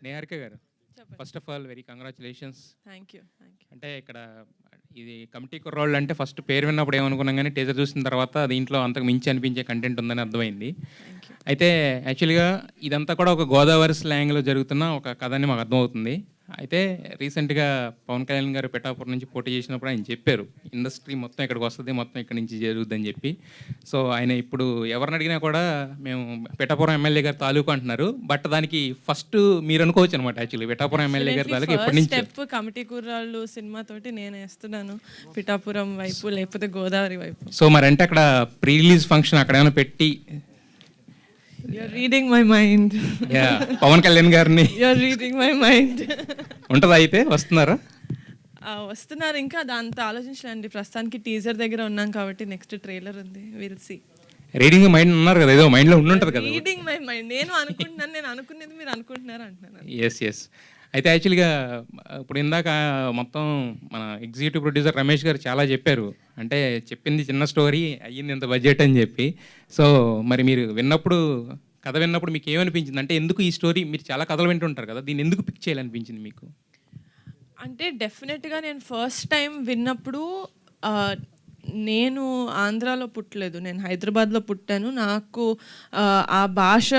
నిహారిక గారు, చెప్పండి. First of all very congratulations. Thank you. అంటే ఇక్కడ ఇది కమిటీ కుర్రోళ్ళు అంటే ఫస్ట్ పేరు విన్నప్పుడు ఏమనుకున్నాం, కానీ టీజర్ చూసిన తర్వాత దీంట్లో అంతకు మించి అనిపించే కంటెంట్ ఉందని అర్థమైంది. Thank you. అయితే యాక్చువల్గా ఇదంతా కూడా ఒక గోదావరి స్లాంగ్లో జరుగుతున్న ఒక కథ అని మాకు అర్థమవుతుంది. అయితే రీసెంట్గా పవన్ కళ్యాణ్ గారు పిఠాపురం నుంచి పోటీ చేసినప్పుడు ఆయన చెప్పారు, ఇండస్ట్రీ మొత్తం ఇక్కడికి వస్తుంది, మొత్తం ఇక్కడి నుంచి జరుగుద్దని చెప్పి. సో ఆయన ఇప్పుడు ఎవరిని అడిగినా కూడా మేము పిఠాపురం ఎమ్మెల్యే గారు తాలూకు అంటున్నారు. బట్ దానికి ఫస్ట్ మీరు అనుకోవచ్చు అనమాట. యాక్చువల్లీ పిఠాపురం ఎమ్మెల్యే గారి తాలూకు ఎప్పటి నుంచి స్టెప్ కమిటీ కుర్రాళ్ళు సినిమా తోటి నేను వేస్తున్నాను పిఠాపురం వైపు లేకపోతే గోదావరి వైపు. సో మరి అంటే అక్కడ ప్రీ రిలీజ్ ఫంక్షన్ అక్కడ ఏమైనా పెట్టి you're reading my mind. Pawan Kalyan గారిని యూఆర్ రీడింగ్ మై మైండ్. ఉంటుందా? అయితే వస్తున్నారా? వస్తున్నారు. ఇంకా దాంతో ఆలోచించలేండి. ప్రస్తుతానికి టీజర్ దగ్గర ఉన్నాం కాబట్టి నెక్స్ట్ ట్రైలర్ ఉంది. Will see. రీడింగ్ మైండ్ ఉన్నారు కదా, ఏదో మైండ్లో ఉండుంటుంది కదా. రీడింగ్ మై మైండ్ నేను అనుకుంటున్నాను, నేను అనుకునేది మీరు అనుకుంటున్నారు అంటున్నాను. Yes yes. అయితే యాక్చువల్గా ఇప్పుడు ఇందాక మొత్తం మన ఎగ్జిక్యూటివ్ ప్రొడ్యూసర్ రమేష్ గారు చాలా చెప్పారు. అంటే చెప్పింది చిన్న స్టోరీ, అయ్యింది ఇంత బడ్జెట్ అని చెప్పి. సో మరి మీరు విన్నప్పుడు, కథ విన్నప్పుడు మీకు ఏమనిపించింది? అంటే ఎందుకు ఈ స్టోరీ, మీరు చాలా కథలు వింటుంటారు కదా, దీన్ని ఎందుకు పిక్ చేయాలనిపించింది మీకు? అంటే డెఫినెట్గా నేను ఫస్ట్ టైం విన్నప్పుడు నేను ఆంధ్రాలో పుట్టలేదు, నేను హైదరాబాద్లో పుట్టాను. నాకు ఆ భాష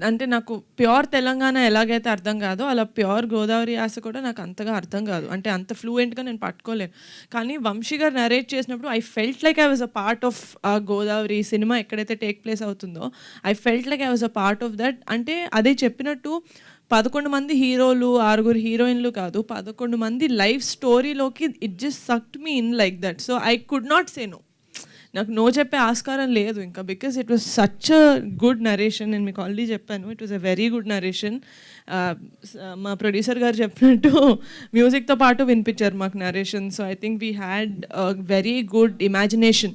అంటే నాకు ప్యూర్ తెలంగాణ ఎలాగైతే అర్థం కాదో అలా ప్యూర్ గోదావరి యాస కూడా నాకు అంతగా అర్థం కాదు. అంటే అంత ఫ్లూయెంట్గా నేను పట్టుకోలేను. కానీ వంశీ గారు నరేట్ చేసినప్పుడు I felt like I was a part of Godavari cinema ఎక్కడైతే టేక్ ప్లేస్ అవుతుందో. I felt like I was a part of that. అంటే అదే చెప్పినట్టు 11 మంది హీరోలు, 6 హీరోయిన్లు కాదు, 11 మంది లైఫ్ స్టోరీలోకి it just sucked me in like that. So I could not say no. నాకు నో చెప్పే ఆస్కారం లేదు ఇంకా, because it was such a good narration. నేను మీకు ఆల్రెడీ చెప్పాను, it was a very good narration. మా ప్రొడ్యూసర్ గారు చెప్పినట్టు మ్యూజిక్తో పాటు వినిపించారు మాకు narration. So I think we had very good imagination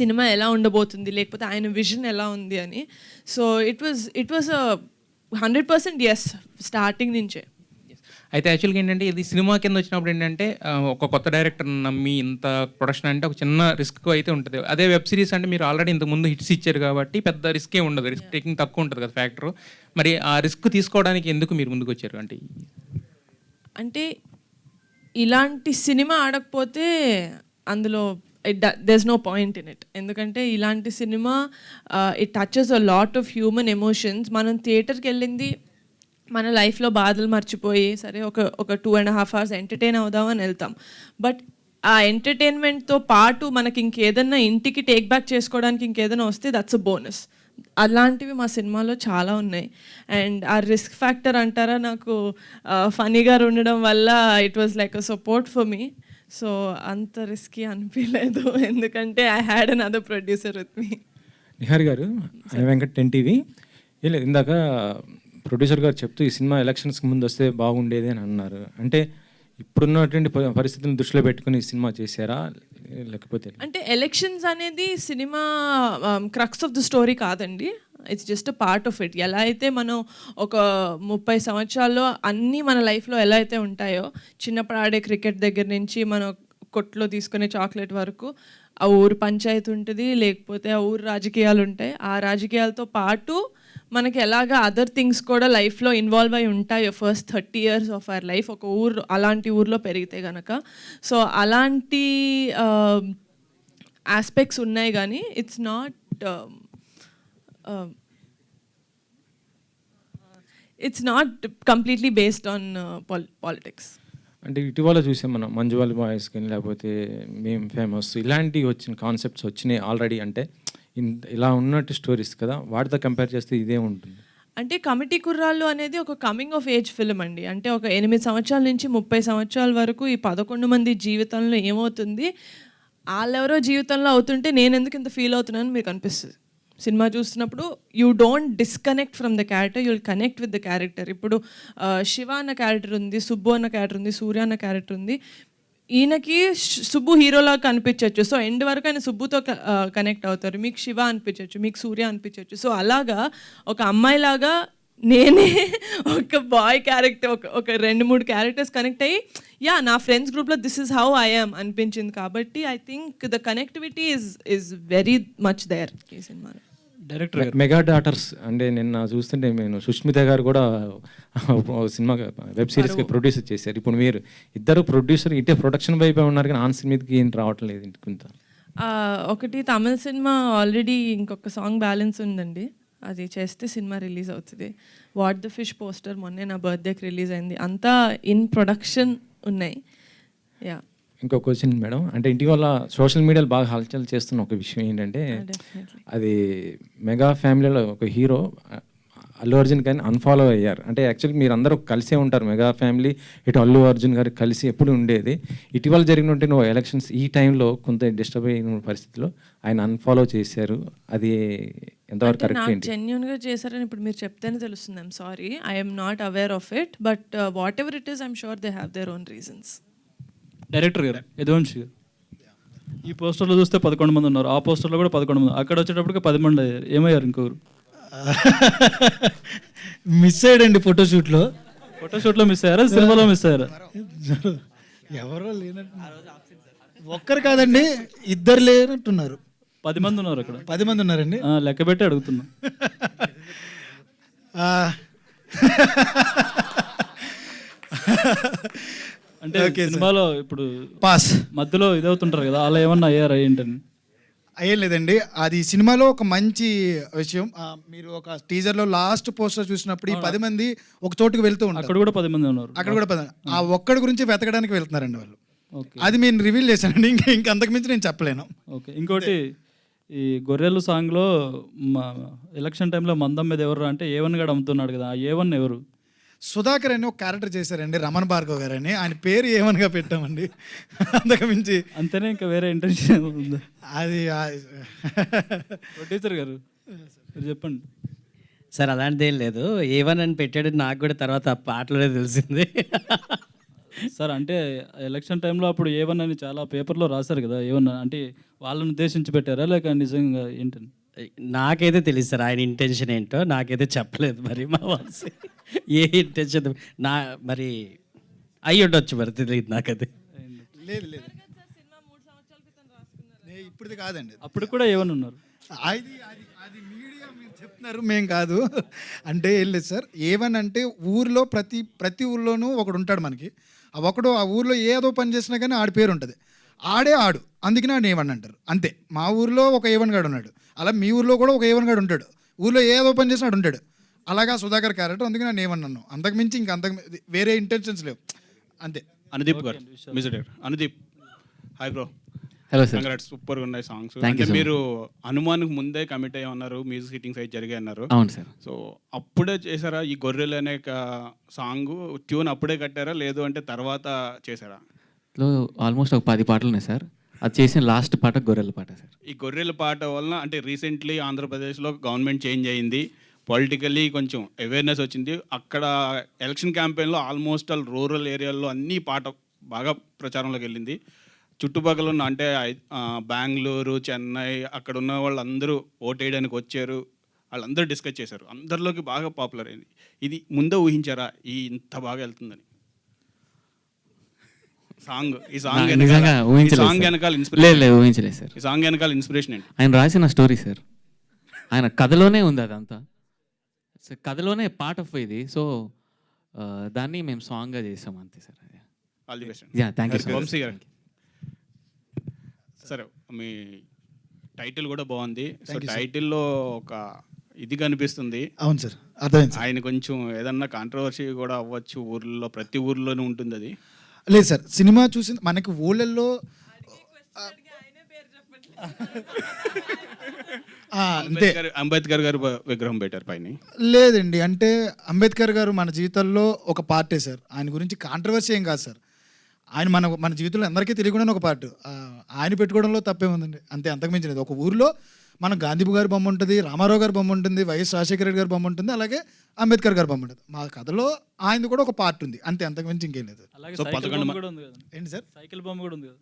cinema ఎలా ఉండబోతుంది, లేకపోతే ఆయన విజన్ ఎలా ఉంది అని. So it was a 100% yes starting నుంచే. అయితే యాక్చువల్గా ఏంటంటే ఇది సినిమా కింద వచ్చినప్పుడు ఏంటంటే ఒక కొత్త డైరెక్టర్ నమ్మి ఇంత ప్రొడక్షన్ అంటే ఒక చిన్న రిస్క్ అయితే ఉంటుంది. అదే వెబ్ సిరీస్ అంటే మీరు ఆల్రెడీ ఇంతకుముందు హిట్స్ ఇచ్చారు కాబట్టి పెద్ద రిస్కే ఉండదు, రిస్క్ టేకింగ్ తక్కువ ఉంటుంది కదా ఫ్యాక్టర్. మరి ఆ రిస్క్ తీసుకోవడానికి ఎందుకు మీరు ముందుకు వచ్చారు? అంటే ఇలాంటి సినిమా ఆడకపోతే అందులో there's no point in it. ఎందుకంటే ఇలాంటి cinema it touches a lot of human emotions. మనం థియేటర్కి వెళ్ళింది మన లైఫ్లో బాధలు మర్చిపోయి సరే ఒక 2.5 hours ఎంటర్టైన్ అవుదామని వెళ్తాం. బట్ ఆ ఎంటర్టైన్మెంట్తో పాటు మనకి ఇంకేదన్నా ఇంటికి టేక్ బ్యాక్ చేసుకోవడానికి ఇంకేదైనా వస్తే దట్స్ అ బోనస్. అలాంటివి మా సినిమాలో చాలా ఉన్నాయి. అండ్ ఆ రిస్క్ ఫ్యాక్టర్ అంటారా, నాకు ఫనీగా ఉండడం వల్ల it was like a support for me. So అంత రిస్కీ అనిపించలేదు, ఎందుకంటే I had another producer with me. Niharika గారు, వెంకట్ 10 TV. లేదు, ఇందాక ప్రొడ్యూసర్ గారు చెప్తూ ఈ సినిమా ఎలక్షన్స్కి ముందు వస్తే బాగుండేది అని అన్నారు. అంటే ఇప్పుడున్నటువంటి పరిస్థితులను దృష్టిలో పెట్టుకుని ఈ సినిమా చేశారా, లేకపోతే? అంటే ఎలక్షన్స్ అనేది cinema crux of the story కాదండి, it's just a part of it. ఎలా అయితే మనం ఒక 30 సంవత్సరాల్లో అన్నీ మన లైఫ్లో ఎలా అయితే ఉంటాయో, చిన్నప్పుడు ఆడే క్రికెట్ దగ్గర నుంచి మన కొట్లో తీసుకునే చాక్లెట్ వరకు ఆ ఊరు పంచాయతీ ఉంటుంది, లేకపోతే ఆ ఊరు రాజకీయాలు ఉంటాయి. ఆ రాజకీయాలతో పాటు మనకి ఎలాగా అదర్ థింగ్స్ కూడా లైఫ్లో ఇన్వాల్వ్ అయి ఉంటాయో first 30 years of our life ఒక ఊరు అలాంటి ఊర్లో పెరిగితే కనుక. సో అలాంటి ఆస్పెక్ట్స్ ఉన్నాయి, కానీ it's not completely based on politics. అంటే ఇటీవల చూసాం మనం మంజువాల్ బాయ్స్ కానీ లేకపోతే మేము ఫేమస్ ఇలాంటివి వచ్చిన కాన్సెప్ట్స్ వచ్చినాయి ఆల్రెడీ. అంటే ఇలా ఉన్నట్టు స్టోరీస్ కదా, వాటితో కంపేర్ చేస్తే ఇదే ఉంటుంది. అంటే కమిటీ కుర్రాళ్ళు అనేది ఒక కమింగ్ ఆఫ్ ఏజ్ ఫిల్మ్ అండి. అంటే ఒక 8 సంవత్సరాల నుంచి 30 సంవత్సరాల వరకు ఈ 11 మంది జీవితంలో ఏమవుతుంది, వాళ్ళెవరో జీవితంలో అవుతుంటే నేను ఎందుకు ఇంత ఫీల్ అవుతున్నాను మీకు అనిపిస్తుంది సినిమా చూస్తున్నప్పుడు. You don't disconnect from the character, you will connect with the character. ఇప్పుడు శివ అన్న క్యారెక్టర్ ఉంది, సుబ్బు అన్న క్యారెక్టర్ ఉంది, సూర్య అన్న క్యారెక్టర్ ఉంది. ఈయనకి సుబ్బు హీరోలా కనిపించవచ్చు, సో ఎండ్ వరకు ఆయన సుబ్బుతో కనెక్ట్ అవుతారు. మీకు శివ అనిపించవచ్చు, మీకు సూర్య అనిపించవచ్చు. సో అలాగా ఒక అమ్మాయిలాగా నేనే ఒక బాయ్ క్యారెక్టర్ ఒక 2-3 క్యారెక్టర్స్ కనెక్ట్ అయ్యి నా ఫ్రెండ్స్ గ్రూప్లో this is how I am అనిపించింది. కాబట్టి I think the connectivity is very much there ఈ సినిమాలో. డైరెక్టర్ గారు మెగా డాటర్స్ అంటే నిన్న చూస్తుంటే నేను సుష్మిత గారు కూడా సినిమా వెబ్ సిరీస్కి ప్రొడ్యూసర్ చేశారు. ఇప్పుడు మీరు ఇద్దరు ప్రొడ్యూసర్ ఇటే ప్రొడక్షన్ వైపే ఉన్నారు కానీ ఆన్ సినిమాకి ఏం రావటం లేదు ఇంత. ఒకటి తమిళ సినిమా ఆల్రెడీ ఇంకొక సాంగ్ బ్యాలెన్స్ ఉందండి, అది చేస్తే సినిమా రిలీజ్ అవుతుంది. వాట్ ద ఫిష్ పోస్టర్ మొన్నే నా బర్త్డేకి రిలీజ్ అయింది. అంతా ఇన్ ప్రొడక్షన్ ఉన్నాయి. యా, ఇంకో క్వశ్చన్ మేడం, అంటే ఇటీవల సోషల్ మీడియాలో బాగా హల్చల్ చేస్తున్న ఒక విషయం ఏంటంటే అది మెగా ఫ్యామిలీలో ఒక హీరో అల్లు అర్జున్ కానీ అన్ఫాలో అయ్యారు. అంటే యాక్చువల్లీ మీరు అందరూ కలిసే ఉంటారు, మెగా ఫ్యామిలీ ఇటు అల్లు అర్జున్ గారు కలిసి ఎప్పుడు ఉండేది. ఇటీవల జరిగినట్టు నువ్వు ఎలక్షన్స్ ఈ టైంలో కొంత డిస్టర్బ్ అయిన పరిస్థితిలో ఆయన అన్ఫాలో చేశారు, అది ఎంతవరకు కరెక్ట్ ఏంటి? జెన్యున్గా చేశారని ఇప్పుడు మీరు చెప్తేనే తెలుస్తుంది. I'm sorry, I'm not aware of it, but what ever it is I'm sure they have their own reasons. Director గారు యదువంశి గారు, ఈ పోస్టర్లో చూస్తే 11 మంది ఉన్నారు, ఆ పోస్టర్లో కూడా 11 మంది, అక్కడ వచ్చేటప్పటికి 10 మంది అయ్యారు. ఏమయ్యారు ఇంకొకరు? మిస్ అయ్యాడండి ఫోటోషూట్లో. ఫోటోషూట్లో మిస్ అయ్యారా, సినిమాలో మిస్ అయ్యారా? ఎవరో లేనట్టున్నారు. ఒక్కరు కాదండి, ఇద్దరు లేనట్టున్నారు. 10 మంది ఉన్నారు అక్కడ. 10 మంది ఉన్నారండి. లెక్క పెట్టి అడుగుతున్నా. అంటే సినిమాలో ఇప్పుడు పాస్ మధ్యలో ఇదవుతుంటారు కదా, అలా ఏమన్నా అయ్యారా ఏంటని? అయ్యేం లేదండి, అది సినిమాలో ఒక మంచి విషయం. మీరు ఒక టీజర్లో లాస్ట్ పోస్టర్ చూసినప్పుడు ఈ 10 మంది ఒక చోటుకు వెళ్తూ ఉంటారు, అక్కడ కూడా 10 మంది ఉన్నారు. అక్కడ కూడా 10. ఆ ఒక్కడి గురించి వెతకడానికి వెళ్తున్నారండి వాళ్ళు. ఓకే, అది నేను రివీల్ చేశానండి, ఇంకంతకుమించి నేను చెప్పలేను. ఓకే. ఇంకోటి, ఈ గొర్రెలు సాంగ్లో ఎలక్షన్ టైంలో మందం మీద ఎవరు అంటే A1 గారు అమ్ముతున్నాడు కదా, ఆ A1 ఎవరు? సుధాకర్ అని ఒక క్యారెక్టర్ చేశారండి, రమణ్ భార్గవ్ గారు అని. ఆయన పేరు ఏమనగా పెట్టామండి, అంతకుమించి. అంతేనే, ఇంకా వేరే ఇంటెన్షన్ ఉందా? అది ప్రొడ్యూసర్ గారు మీరు చెప్పండి సార్. అలాంటిది ఏం లేదు, A1 అని పెట్టాడు, నాకు కూడా తర్వాత పాటలోనే తెలిసింది. సార్ అంటే ఎలక్షన్ టైంలో అప్పుడు A1 అని చాలా పేపర్లో రాశారు కదా, A1 అంటే వాళ్ళని ఉద్దేశించి పెట్టారా లేక నిజంగా ఏంటని? నాకైతే తెలియదు సార్, ఆయన ఇంటెన్షన్ ఏంటో నాకైతే చెప్పలేదు. మరి మా వాల్స్ ఏ ఇంటెన్షన్ మరి అయ్యి ఉండొచ్చు, మరి తెలియదు నాకది. లేదు లేదు, ఇప్పుడుది కాదండి, అప్పుడు కూడా A1 ఉన్నారు. అది అది అది మీడియా మీరు చెప్తున్నారు, మేము కాదు. అంటే ఏం లేదు సార్, A1 అంటే ఊరిలో ప్రతి ఊర్లోనూ ఒకడు ఉంటాడు మనకి. ఆ ఒకడు ఆ ఊర్లో ఏదో పని చేసినా కానీ ఆడి పేరు ఉంటుంది, ఆడు అందుకని ఆడు A1 అంటారు. అంతే, మా ఊర్లో ఒక A1 గాడు ఉన్నాడు, అలా మీ ఊర్లో కూడా ఒక A1 గాడు ఉంటాడు, ఊర్లో ఏదో పని చేసినా ఆడు ఉంటాడు. అలాగా సుధాకర్ క్యారెక్టర్, అందుకని నేను A1 అన్నాను. అంతకుమించి వేరే ఇంటెన్షన్స్ లేవు, అంతే. అనుదీప్ గారు, music director Anudeep. Hi bro. Hello sir. Congrats, సూపర్గా ఉన్నాయి సాంగ్స్. Thank you అంటే so మీరు హనుమాన్కి ముందే కమిట్ అయ్యి ఉన్నారు, మ్యూజిక్ హిట్టింగ్స్ అయితే జరిగాయి అన్నారు. అవును సార్. సో అప్పుడే చేశారా ఈ గొర్రెలు అనే సాంగ్ ట్యూన్? అప్పుడే కట్టారా, లేదు అంటే తర్వాత చేశారా? ఆల్మోస్ట్ ఒక 10 పాటలు ఉన్నాయి సార్. అది చేసిన లాస్ట్ పాట గొర్రెల పాట సార్. ఈ గొర్రెల పాట వలన అంటే రీసెంట్లీ ఆంధ్రప్రదేశ్లో గవర్నమెంట్ చేంజ్ అయింది, పొలిటికల్లీ కొంచెం అవేర్నెస్ వచ్చింది. అక్కడ ఎలక్షన్ క్యాంపెయిన్లో ఆల్మోస్ట్ ఆల్ రూరల్ ఏరియాల్లో అన్ని పాట బాగా ప్రచారంలోకి వెళ్ళింది. చుట్టుపక్కల ఉన్న అంటే బెంగళూరు, చెన్నై అక్కడ ఉన్న వాళ్ళందరూ ఓట్ వేయడానికి వచ్చారు, వాళ్ళందరూ డిస్కస్ చేశారు, అందరిలోకి బాగా పాపులర్ అయింది. ఇది ముందే ఊహించారా ఇంత బాగా వెళ్తుందని? ఈ సాంగ్ నిజంగా వెనకాల ఊహించలేదు సార్. ఈ సాంగ్ వెనకాల ఇన్స్పిరేషన్ ఏంటి? ఆయన రాసిన స్టోరీ సార్, ఆయన కథలోనే ఉంది అదంతా. కథలోనే పార్ట్ ఆఫ్ ఇది. సో దాన్ని మేము సాంగ్గా చేసాం అంతే sir. All the best. Thank you sir. Vamsi గారు, సరే మీ టైటిల్ కూడా బాగుంది. సో టైటిల్లో ఒక ఇది కనిపిస్తుంది. అవును సార్, అర్థమైంది. ఆయన కొంచెం ఏదన్నా కాంట్రవర్సీ కూడా అవ్వచ్చు, ఊర్లో ప్రతి ఊర్లోనే ఉంటుంది అది. లేదు సార్, సినిమా చూసి మనకి ఊళ్ళల్లో అంతే. అంబేద్కర్ గారు విగ్రహం పెట్టారు పైన. లేదండి, అంటే అంబేద్కర్ గారు మన జీవితంలో ఒక పార్టే సార్. ఆయన గురించి కాంట్రవర్సీ ఏం కాదు సార్. ఆయన మన జీవితంలో అందరికీ తెలియకుండా ఒక పార్ట్. ఆయన పెట్టుకోవడంలో తప్పేముందండి, అంతే, అంతకుమించినది. ఒక ఊరిలో మన గాంధీ గారి బొమ్మ ఉంటుంది, రామారావు గారి బొమ్మ ఉంటుంది, వైఎస్ రాజశేఖర రెడ్డి గారి బొమ్మ ఉంటుంది, అలాగే అంబేద్కర్ గారి బొమ్మ ఉంటుంది. మా కథలో ఆయనది కూడా ఒక పార్ట్ ఉంది, అంతే, అంతకుమించి ఇంకేం లేదు. అలాగే సో సైకిల్ 11 బొమ్మ కూడా ఉంది కదా. ఏంటి సార్? సైకిల్ బొమ్మ కూడా ఉంది కదా.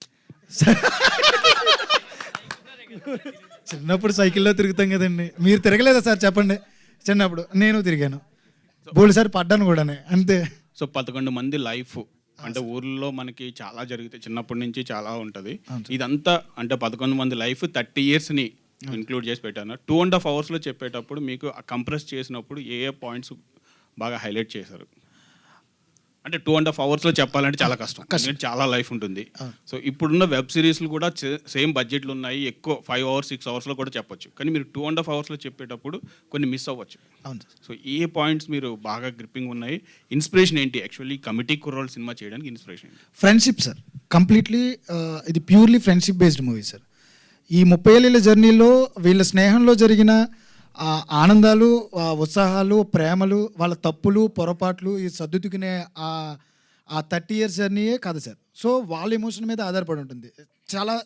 చిన్నప్పుడు సైకిల్లో తిరుగుతాం కదండి, మీరు తిరగలేదా సార్ చెప్పండి? చిన్నప్పుడు నేను తిరిగాను, బోల్డ్ సారి పడ్డాను కూడా, అంతే. సో 11 మంది లైఫ్ అంటే ఊర్లో మనకి చాలా జరుగుతాయి, చిన్నప్పటి నుంచి చాలా ఉంటుంది. ఇదంతా అంటే 11 మంది లైఫ్ 30 yearsని ఇంక్లూడ్ చేసి పెట్టాను. 2.5 అవర్స్లో చెప్పేటప్పుడు మీకు కంప్రెస్ చేసినప్పుడు ఏ ఏ పాయింట్స్ బాగా హైలైట్ చేశారు? అంటే 2.5 అవర్స్లో చెప్పాలంటే చాలా కష్టం, ఎందుకంటే చాలా లైఫ్ ఉంటుంది. సో ఇప్పుడున్న వెబ్ సిరీస్లు కూడా సేమ్ బడ్జెట్లు ఉన్నాయి, ఎక్కువ 5 అవర్స్ 6 అవర్స్లో కూడా చెప్పొచ్చు. కానీ మీరు 2.5 అవర్స్లో చెప్పేటప్పుడు కొన్ని మిస్ అవ్వచ్చు. అవును. సో ఏ పాయింట్స్ మీరు బాగా గ్రిప్పింగ్ ఉన్నాయి? ఇన్స్పిరేషన్ ఏంటి యాక్చువల్లీ కమిటీ కుర్రోల్ సినిమా చేయడానికి ఇన్స్పిరేషన్ ఏంటి? ఫ్రెండ్షిప్ సార్, కంప్లీట్లీ ఇది purely friendship based movie sir. ఈ 30 ఏళ్ళ జర్నీలో వీళ్ళ స్నేహంలో జరిగిన ఆనందాలు, ఉత్సాహాలు, ప్రేమలు, వాళ్ళ తప్పులు, పొరపాట్లు, ఈ సర్దుకునే ఆ 30 years జర్నీయే కథ సార్. సో వాళ్ళ ఎమోషన్ మీద ఆధారపడి ఉంటుంది. చాలా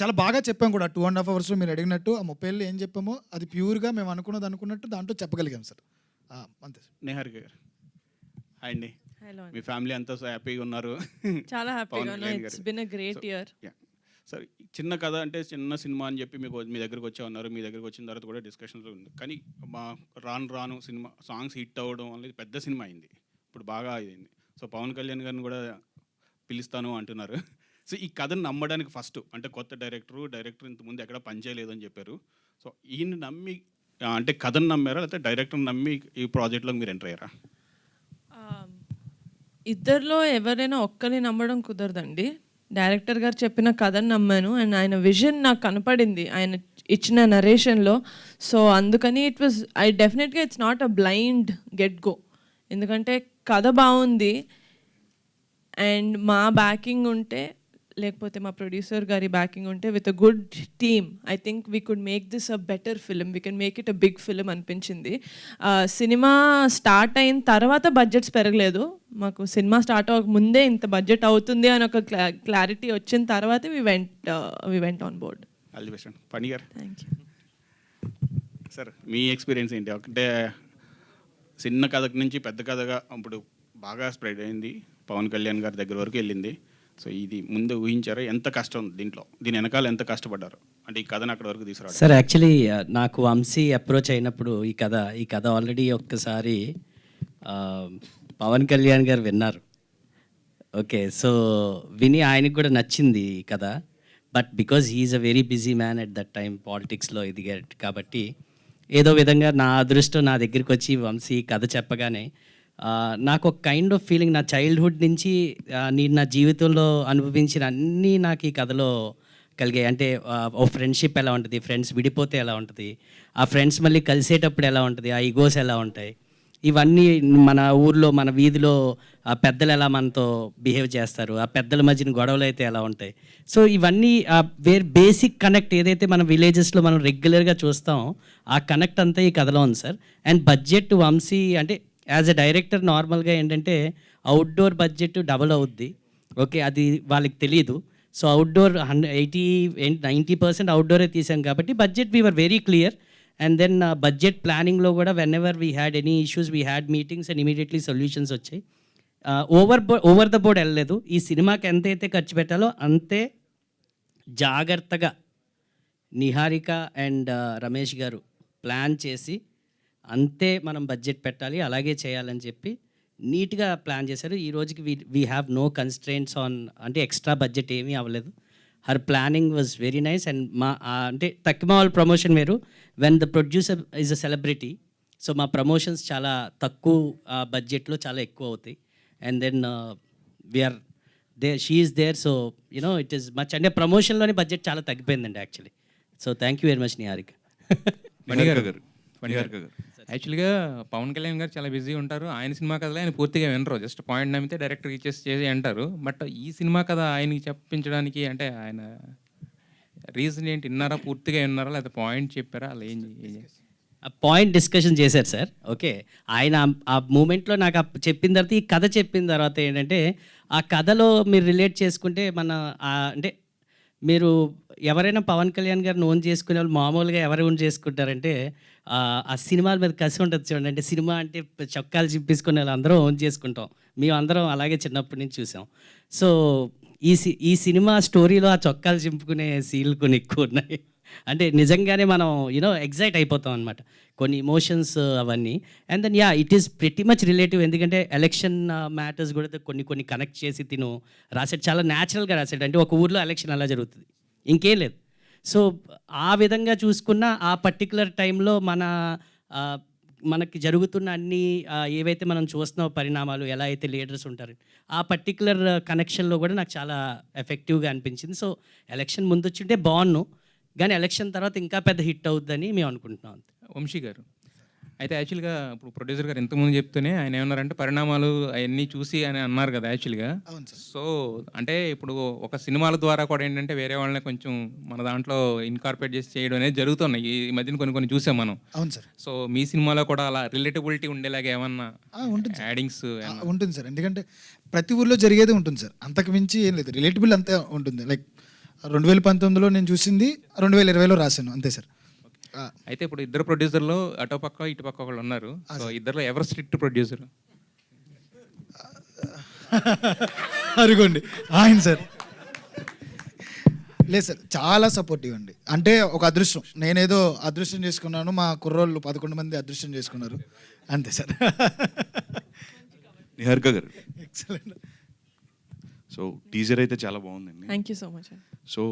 చాలా బాగా చెప్పాం కూడా 2.5 అవర్స్లో మీరు అడిగినట్టు. ఆ 30 ఏళ్ళు ఏం చెప్పామో అది ప్యూర్గా మేము అనుకున్నట్టు దాంట్లో చెప్పగలిగాం సార్. అంతే సార్. నిహారిక గారు హాయ్ అండి. హలో మీ ఫ్యామిలీ అంతా హ్యాపీగా ఉన్నారు? చాలా హ్యాపీగా పవన్ ఉన్నా. కళ్యాణ్ ఇట్స్ గారు. Been a great year. Sir చిన్న కథ అంటే చిన్న సినిమా అని చెప్పి మీ దగ్గరకు వచ్చా ఉన్నారు. మీ దగ్గరకు వచ్చిన తర్వాత కూడా డిస్కషన్లో ఉంది. కానీ రాను సినిమా సాంగ్స్ హిట్ అవ్వడం అనేది పెద్ద సినిమా అయింది, ఇప్పుడు బాగా అయింది. సో పవన్ కళ్యాణ్ గారిని కూడా పిలుస్తాను అంటున్నారు. సో ఈ కథను నమ్మడానికి ఫస్ట్ అంటే కొత్త డైరెక్టర్ ఇంతకుముందు ఎక్కడ పనిచేయలేదు అని చెప్పారు. సో ఈయన నమ్మి అంటే కథను నమ్మారా, లేకపోతే డైరెక్టర్ని నమ్మి ఈ ప్రాజెక్ట్లోకి మీరు ఎంటర్ అయ్యారా? ఇద్దరిలో ఎవరైనా ఒక్కరిని నమ్మడం కుదరదండి. డైరెక్టర్ గారు చెప్పిన కథను నమ్మాను అండ్ ఆయన విజన్ నాకు కనపడింది ఆయన ఇచ్చిన నరేషన్లో. సో అందుకని డెఫినెట్గా it's not a blind get go. ఎందుకంటే కథ బాగుంది అండ్ మా బ్యాకింగ్ ఉంటే, లేకపోతే మా ప్రొడ్యూసర్ గారి బ్యాకింగ్ ఉంటే, with a good team I think we could make this a better film, we can make it a big film అనిపించింది. సినిమా స్టార్ట్ అయిన తర్వాత బడ్జెట్స్ పెరగలేదు మాకు. సినిమా స్టార్ట్ అవ్వక ముందే ఇంత బడ్జెట్ అవుతుంది అని ఒక క్లారిటీ వచ్చిన తర్వాత we went on board. All the best అండి. పని గారు థ్యాంక్ యూ సార్, మీ ఎక్స్పీరియన్స్ ఏంటి? ఒకటే చిన్న కథ నుంచి పెద్ద కథగా ఇప్పుడు బాగా స్ప్రెడ్ అయింది, పవన్ కళ్యాణ్ గారి దగ్గర వరకు వెళ్ళింది. సో ఇది ముందు ఊహించారా? ఎంత కష్టం దీని వెనకాల ఎంత కష్టపడ్డారు అంటే ఈ కథను అక్కడ వరకు తీసుకురావడం? సార్ యాక్చువల్లీ నాకు వంశీ అప్రోచ్ అయినప్పుడు ఈ కథ ఆల్రెడీ ఒక్కసారి పవన్ కళ్యాణ్ గారు విన్నారు. ఓకే, సో విని ఆయనకు కూడా నచ్చింది ఈ కథ. But because he's a very busy man at that time, పాలిటిక్స్లో ఎదిగాడు కాబట్టి ఏదో విధంగా నా అదృష్టం నా దగ్గరికి వచ్చి వంశీ కథ చెప్పగానే నాకు ఒక కైండ్ ఆఫ్ ఫీలింగ్, నా చైల్డ్హుడ్ నుంచి నేను నా జీవితంలో అనుభవించిన అన్నీ నాకు ఈ కథలో కలిగాయి. అంటే ఓ ఫ్రెండ్షిప్ ఎలా ఉంటుంది, ఫ్రెండ్స్ విడిపోతే ఎలా ఉంటుంది, ఆ ఫ్రెండ్స్ మళ్ళీ కలిసేటప్పుడు ఎలా ఉంటుంది, ఆ ఈగోస్ ఎలా ఉంటాయి, ఇవన్నీ మన ఊర్లో మన వీధిలో ఆ పెద్దలు ఎలా మనతో బిహేవ్ చేస్తారు, ఆ పెద్దల మధ్యన గొడవలు అయితే ఎలా ఉంటాయి. సో ఇవన్నీ బేసిక్ కనెక్ట్ ఏదైతే మన విలేజెస్లో మనం రెగ్యులర్గా చూస్తామో ఆ కనెక్ట్ అంతా ఈ కథలో ఉంది సార్. అండ్ బడ్జెట్ వంశీ అంటే యాజ్ ఎ డైరెక్టర్ నార్మల్గా ఏంటంటే అవుట్డోర్ బడ్జెట్ డబుల్ అవుద్ది. ఓకే, అది వాళ్ళకి తెలియదు. సో అవుట్డోర్ 90% అవుట్డోరే తీసాం కాబట్టి budget we were very clear. And then budget ప్లానింగ్లో కూడా whenever we had any issues we had meetings and immediately solutions వచ్చాయి. ఓవర్ ద బోర్డ్ వెళ్ళలేదు. ఈ సినిమాకి ఎంతైతే ఖర్చు పెట్టాలో అంతే జాగ్రత్తగా నిహారిక అండ్ రమేష్ గారు ప్లాన్ చేసి అంతే మనం బడ్జెట్ పెట్టాలి, అలాగే చేయాలని చెప్పి నీట్గా ప్లాన్ చేశారు. ఈ రోజుకి we have no constraints on, అంటే ఎక్స్ట్రా బడ్జెట్ ఏమీ అవ్వలేదు. Her planning was very nice. And మా అంటే తక్కువ వాళ్ళ ప్రమోషన్ వేరు, when the producer is a celebrity. So మా ప్రమోషన్స్ చాలా తక్కువ బడ్జెట్లో చాలా ఎక్కువ అవుతాయి. And then we are she is there. So you know it is much, అంటే ప్రమోషన్లోనే బడ్జెట్ చాలా తగ్గిపోయిందండి actually. So thank you very much Niharika. యాక్చువల్గా పవన్ కళ్యాణ్ గారు చాలా బిజీ ఉంటారు. ఆయన సినిమా కథలో ఆయన పూర్తిగా వినరు, జస్ట్ పాయింట్ నమ్మితే డైరెక్టర్ చేసి అంటారు. బట్ ఈ సినిమా కథ ఆయనకి చెప్పించడానికి అంటే ఆయన రీజన్ ఏంటి? విన్నారా, పూర్తిగా విన్నారా, లేదా పాయింట్ చెప్పారా, అలా ఏం పాయింట్ డిస్కషన్ చేశారు సార్. ఓకే, ఆయన ఆ మూమెంట్లో నాకు చెప్పిన తర్వాత, ఈ కథ చెప్పిన తర్వాత ఏంటంటే ఆ కథలో మీరు రిలేట్ చేసుకుంటే అంటే మీరు ఎవరైనా పవన్ కళ్యాణ్ గారిని ఓన్ చేసుకునే వాళ్ళు మామూలుగా ఎవరు ఓన్ చేసుకుంటారంటే ఆ సినిమాల మీద కసి ఉంటుంది చూడండి. అంటే సినిమా అంటే చొక్కాలు చింపేసుకునే వాళ్ళు అందరం ఓన్ చేసుకుంటాం. మేము అందరం అలాగే చిన్నప్పటి నుంచి చూసాం. సో ఈ సినిమా స్టోరీలో ఆ చొక్కాలు చింపుకునే సీన్లు కొన్ని ఎక్కువ ఉన్నాయి. అంటే నిజంగానే మనం ఎగ్జైట్ అయిపోతాం అనమాట, కొన్ని ఇమోషన్స్ అవన్నీ. And then it is pretty much relative. ఎందుకంటే ఎలక్షన్ మ్యాటర్స్ కూడా కొన్ని కనెక్ట్ చేసి రాసాడు, చాలా న్యాచురల్గా రాసాడు. అంటే ఒక ఊర్లో ఎలక్షన్ అలా జరుగుతుంది, ఇంకేం లేదు. సో ఆ విధంగా చూసుకున్న ఆ పర్టికులర్ టైంలో మనకి జరుగుతున్న అన్ని ఏవైతే మనం చూస్తున్న పరిణామాలు ఎలా అయితే లీడర్స్ ఉంటారు ఆ పర్టికులర్ కనెక్షన్లో కూడా నాకు చాలా ఎఫెక్టివ్గా అనిపించింది. సో ఎలక్షన్ ముందు వచ్చింటే బాగున్నాను, కానీ ఎలక్షన్ తర్వాత ఇంకా పెద్ద హిట్ అవుద్దని మేము అనుకుంటున్నాం. వంశీ గారు అయితే యాక్చువల్గా ఇప్పుడు ప్రొడ్యూసర్ గారు ఇంతకుముందు చెప్తూనే ఆయన ఏమన్నారంటే పరిణామాలు అవన్నీ చూసి అని అన్నారు కదా యాక్చువల్గా. అవును సార్. సో అంటే ఇప్పుడు ఒక సినిమాల ద్వారా కూడా ఏంటంటే వేరే వాళ్ళని కొంచెం మన దాంట్లో ఇన్కార్పొరేట్ చేసి చేయడం అనేది జరుగుతున్నాయి ఈ మధ్యన కొన్ని చూసాం మనం. అవును సార్. సో మీ సినిమాలో కూడా అలా రిలేటబిలిటీ ఉండేలాగా ఏమన్నా ఉంటుంది సార్. యాడింగ్స్ ఉంటుంది సార్, ఎందుకంటే ప్రతి ఊర్లో జరిగేది ఉంటుంది సార్, అంతకు మించి ఏం లేదు, రిలేటబుల్ అంతే ఉంటుంది. లైక్ 2019లో నేను చూసింది 2020లో రాశాను అంతే సార్. అయితే ఇప్పుడు ఇద్దరు ప్రొడ్యూసర్లు అటో పక్క ఇటు పక్క ఒకళ్ళు ఉన్నారు. సో ఇద్దరులో ఎవరు స్ట్రిక్ట్ ప్రొడ్యూసర్? అరుగోండి ఆయన సార్. లేదు సార్, చాలా సపోర్టివ్ అండి. అంటే ఒక అదృష్టం, నేనేదో అదృష్టం చేసుకున్నాను, మా కుర్రోళ్ళు 11 మంది అదృష్టం చేసుకున్నారు అంతే సార్. నిహారిక గారు, ఎక్సలెంట్. సో టీజర్ అయితే చాలా బాగుందండి. Thank you so much. So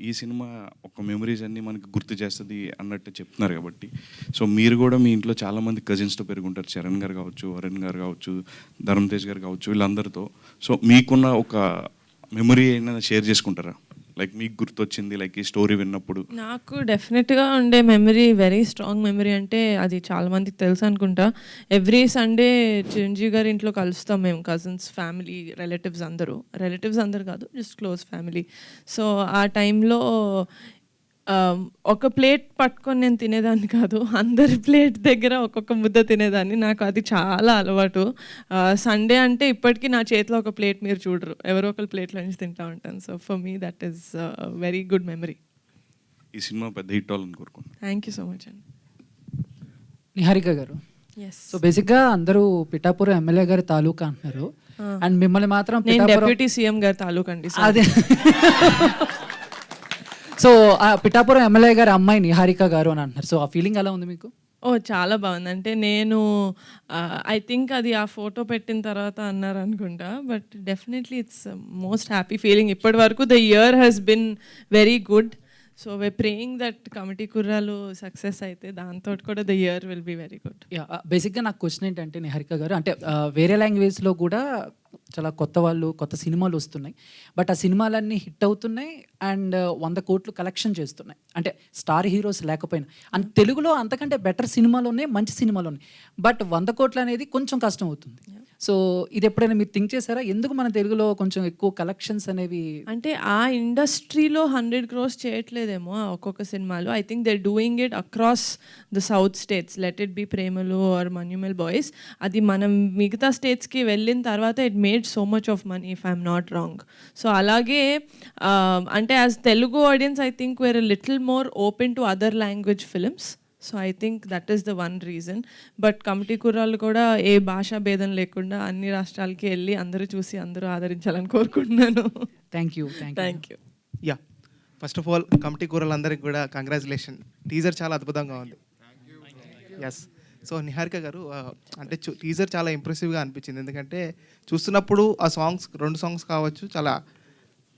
ఈ సినిమా ఒక మెమరీస్ అన్నీ మనకి గుర్తు చేస్తుంది అన్నట్టు చెప్తున్నారు కాబట్టి, సో మీరు కూడా మీ ఇంట్లో చాలామంది కజిన్స్తో పెరుగుంటారు, చరణ్ గారు కావచ్చు, వరుణ్ గారు కావచ్చు, ధరమ్ తేజ్ గారు కావచ్చు, వీళ్ళందరితో. సో మీకున్న ఒక మెమరీ అయినా షేర్ చేసుకుంటారా? లైక్ మీకు గుర్తొచ్చింది లైక్ ఈ స్టోరీ విన్నప్పుడు. నాకు డెఫినెట్గా ఉండే మెమరీ, వెరీ స్ట్రాంగ్ మెమరీ అంటే అది చాలా మందికి తెలుసు అనుకుంటా. ఎవ్రీ సండే చిరంజీవి గారి ఇంట్లో కలుస్తాం మేము, కజిన్స్, ఫ్యామిలీ, రిలేటివ్స్ అందరూ కాదు, జస్ట్ క్లోజ్ ఫ్యామిలీ. సో ఆ టైంలో ఒక ప్లేట్ పట్టుకొని నేను తినేదాన్ని కాదు, అందరి ప్లేట్ దగ్గర ఒక్కొక్క ముద్ద తినేదాన్ని. నాకు అది చాలా అలవాటు. సండే అంటే ఇప్పటికీ నా చేతిలో ఒక ప్లేట్ మీరు చూడరు, ఎవరో ఒకరి ప్లేట్లో నుంచి తింటా ఉంటాను. So for me that is very good memory. ఈ సినిమా పెద్ద హిట్ అవ్వాలని కోరుకుంటున్నాను. థ్యాంక్ యూ సో మచ్ అండి. నిహారిక గారు, ఎస్, సో బేసిక్గా అందరూ పిఠాపురం ఎమ్మెల్యే గారి తాలూకా అంటున్నారు, అండ్ మిమ్మల్ని మాత్రం నేను పిఠాపురం- డెప్యూటీ సీఎం గారి తాలూకా అండి. అదే. సో ఆ పిఠాపురం ఎమ్మెల్యే గారి అమ్మాయి నిహారిక గారు అని అంటున్నారు. సో ఆ ఫీలింగ్ ఎలా ఉంది మీకు? ఓ చాలా బాగుంది. అంటే నేను ఐ థింక్ అది ఆ ఫోటో పెట్టిన తర్వాత అన్నారు అనుకుంటా, but definitely it's most happy feeling. ఇప్పటి వరకు the year has been very good. So we praying that committee కుర్రాలు సక్సెస్ అయితే దాంతో కూడా the year will be very good. బేసిక్గా నాకు క్వశ్చన్ ఏంటంటే నిహారిక గారు, అంటే వేరే లాంగ్వేజ్లో కూడా చాలా కొత్త సినిమాలు వస్తున్నాయి, బట్ ఆ సినిమాలన్నీ హిట్ అవుతున్నాయి అండ్ 100 కోట్లు కలెక్షన్ చేస్తున్నాయి, అంటే స్టార్ హీరోస్ లేకపోయినా. అండ్ తెలుగులో అంతకంటే బెటర్ సినిమాలు ఉన్నాయి, మంచి సినిమాలు ఉన్నాయి, బట్ 100 కోట్లు అనేది కొంచెం కష్టం అవుతుంది. సో ఇది ఎప్పుడైనా మీరు థింక్ చేశారా, ఎందుకు మన తెలుగులో కొంచెం ఎక్కువ కలెక్షన్స్ అనేవి? అంటే ఆ ఇండస్ట్రీలో 100 crores చేయట్లేదేమో ఒక్కొక్క సినిమాలు. I think they doing it across the south states, let it be Premalu or Manjummel boys. అది మనం మిగతా స్టేట్స్కి వెళ్ళిన తర్వాత it made so much of money, if I'm not wrong. So అలాగే అంటే as Telugu audience I think we're little more open to other language films. So I think that is the one reason. But committee కుర్రాళ్ళు కూడా ఏ భాషా భేదం లేకుండా అన్ని రాష్ట్రాలకి వెళ్ళి అందరూ చూసి అందరూ ఆదరించాలని కోరుకుంటున్నాను. Thank you. Thank you. Yeah, first of all committee కూరలందరికీ కూడా కంగ్రాచులేషన్. టీజర్ చాలా అద్భుతంగా ఉంది. ఎస్. సో నిహారిక గారు, అంటే టీజర్ చాలా ఇంప్రెసివ్గా అనిపించింది, ఎందుకంటే చూస్తున్నప్పుడు ఆ సాంగ్స్ 2 సాంగ్స్ కావచ్చు చాలా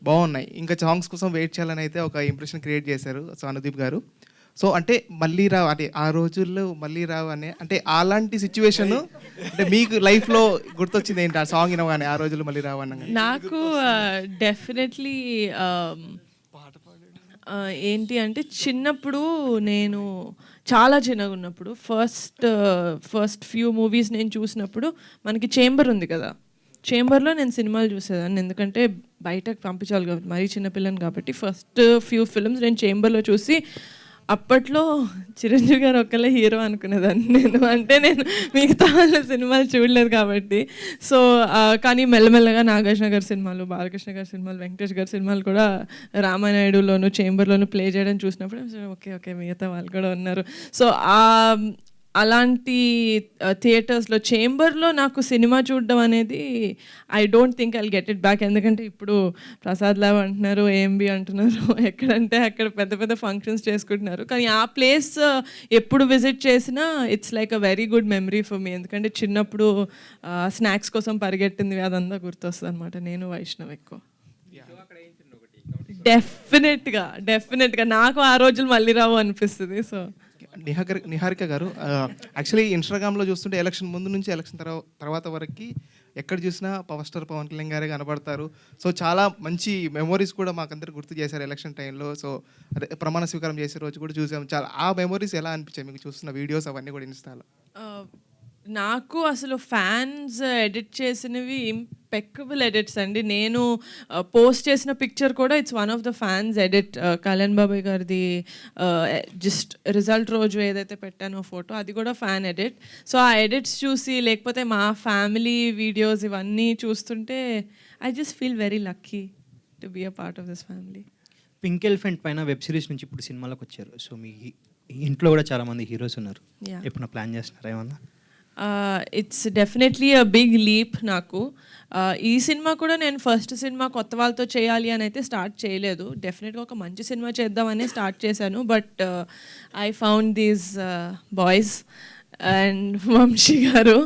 బాగున్నాయి. ఇంకా సాంగ్స్ కోసం వెయిట్ చేయాలని అయితే ఒక ఇంప్రెషన్ క్రియేట్ చేశారు సో అనుదీప్ గారు. సో అంటే మళ్ళీ రావు, అంటే ఆ రోజుల్లో మళ్ళీ రావు అనే, అంటే అలాంటి సిచ్యువేషన్ అంటే మీకు లైఫ్లో గుర్తొచ్చింది ఏంటి ఆ సాంగ్ వినగానే, ఆ రోజుల్లో మళ్ళీ రావు అనగానే? నాకు డెఫినెట్లీ ఏంటి అంటే చిన్నప్పుడు నేను చాలా చిన్నగా ఉన్నప్పుడు ఫస్ట్ ఫ్యూ మూవీస్ నేను చూసినప్పుడు మనకి చేంబర్ ఉంది కదా, చేంబర్లో నేను సినిమాలు చూసేదాన్ని, ఎందుకంటే బయటకు పంపించాలి కాబట్టి, మరీ చిన్నపిల్లని కాబట్టి. ఫస్ట్ ఫ్యూ ఫిల్మ్స్ నేను చేంబర్లో చూసి అప్పట్లో చిరంజీవి గారు ఒక్కలే హీరో అనుకునేదాన్ని నేను, అంటే నేను మిగతా వాళ్ళ సినిమాలు చూడలేదు కాబట్టి. సో కానీ మెల్లమెల్లగా నాగార్జున గారి సినిమాలు, బాలకృష్ణ గారి సినిమాలు, వెంకటేష్ గారి సినిమాలు కూడా రామానాయుడులోను చేంబర్లోను ప్లే చేయడం చూసినప్పుడు ఓకే మిగతా వాళ్ళు కూడా ఉన్నారు. సో అలాంటి థియేటర్స్లో చేంబర్లో నాకు సినిమా చూడడం అనేది I don't think I'll get it back. ఎందుకంటే ఇప్పుడు ప్రసాద్ ల్యాబ్ అంటున్నారు, ఏఎంబి అంటున్నారు, ఎక్కడంటే అక్కడ పెద్ద పెద్ద ఫంక్షన్స్ చేసుకుంటున్నారు. కానీ ఆ ప్లేస్ ఎప్పుడు విజిట్ చేసినా it's like a very good memory for me. ఎందుకంటే చిన్నప్పుడు స్నాక్స్ కోసం పరిగెట్టింది అదంతా గుర్తొస్తుంది అనమాట. నేను వైష్ణవ్ ఎక్కువ. డెఫినెట్గా నాకు ఆ రోజులు మళ్ళీ రావు అనిపిస్తుంది. సో నిహారిక గారు యాక్చువల్లీ ఇన్స్టాగ్రామ్లో చూస్తుంటే ఎలక్షన్ ముందు నుంచి ఎలక్షన్ తర్వాత వరకు ఎక్కడ చూసినా పవర్ స్టార్ పవన్ కళ్యాణ్ గారే కనబడతారు. సో చాలా మంచి మెమోరీస్ కూడా మాకందరికి గుర్తు చేశారు ఎలక్షన్ టైంలో. సో అదే ప్రమాణ స్వీకారం చేసే రోజు కూడా చూసాం. చాలా ఆ మెమోరీస్ ఎలా అనిపించాయి మీకు చూస్తున్న వీడియోస్ అవన్నీ కూడా ఇన్స్టాలో? నాకు అసలు ఫ్యాన్స్ ఎడిట్ చేసినవి ఇంపెక్కబుల్ ఎడిట్స్ అండి. నేను పోస్ట్ చేసిన పిక్చర్ కూడా it's one of the fans edit. Kalyan బాబాయ్ గారిది జస్ట్ రిజల్ట్ రోజు ఏదైతే పెట్టానో ఫోటో, అది కూడా ఫ్యాన్ ఎడిట్. సో ఆ ఎడిట్స్ చూసి, లేకపోతే మా ఫ్యామిలీ వీడియోస్ ఇవన్నీ చూస్తుంటే I just feel very lucky to be a part of this family. Pink elephant పైన వెబ్ సిరీస్ నుంచి ఇప్పుడు సినిమాలకు వచ్చారు. సో మీ ఇంట్లో కూడా చాలామంది హీరోస్ ఉన్నారు. ఎప్పుడు ప్లాన్ చేస్తున్నారా ఏమన్నా? It's definitely a big leap నాకు. ఈ సినిమా కూడా నేను ఫస్ట్ సినిమా కొత్త వాళ్ళతో చేయాలి అని అయితే స్టార్ట్ చేయలేదు. డెఫినెట్గా ఒక మంచి సినిమా చేద్దామని స్టార్ట్ చేశాను. But I found these boys and Vamshi garu.